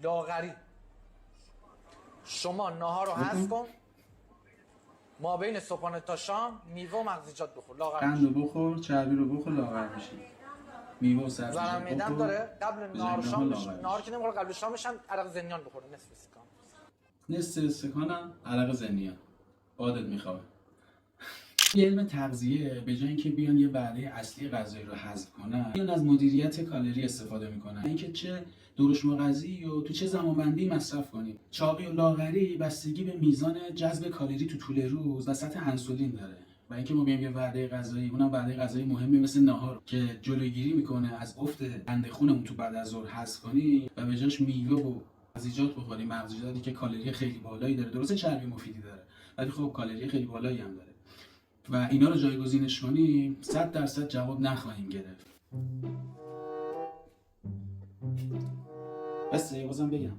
لاغری. شما ناهار رو حذف کن، ما بین صبحانه تا شام میوه و مغزیجات بخور، لاغر قند رو بخور، چربی رو بخور، لاغر میشی. میوه و زرم سبزیجات میدم بخور، داره. قبل به نهار جای شام لاغر نهار میشی. که نمیخوره، قبل شامش هم عرق زنیان بخوره نصف استکان. نصف استکانم عرق زنیان. بادت میخواد. علم تغذیه به جای اینکه بیان یه وعده اصلی غذایی رو حذف کنن، بیان از مدیریت کالری استفاده میکنن. اینکه چه درشت مغذی و تو چه زمانبندی مصرف کنیم. چاقی و لاغری بستگی به میزان جذب کالری تو طول روز و سطح انسولین داره. و اینکه ما بیایم یه وعده غذایی، اونم وعده غذایی مهمی مثل ناهار که جلوگیری میکنه از افت قند خونمون تو بعد از ظهر حذف کنیم و به جاش میوه و مغزیجات بخوریم. مغزیجاتی که کالری خیلی بالایی داره، درسته چربی مفیدی داره ولی خب کالری خیلی بالایی هم داره، و اینا رو جایگزینش کنیم 100% جواب نخواهیم گرفت. بس بازم بگم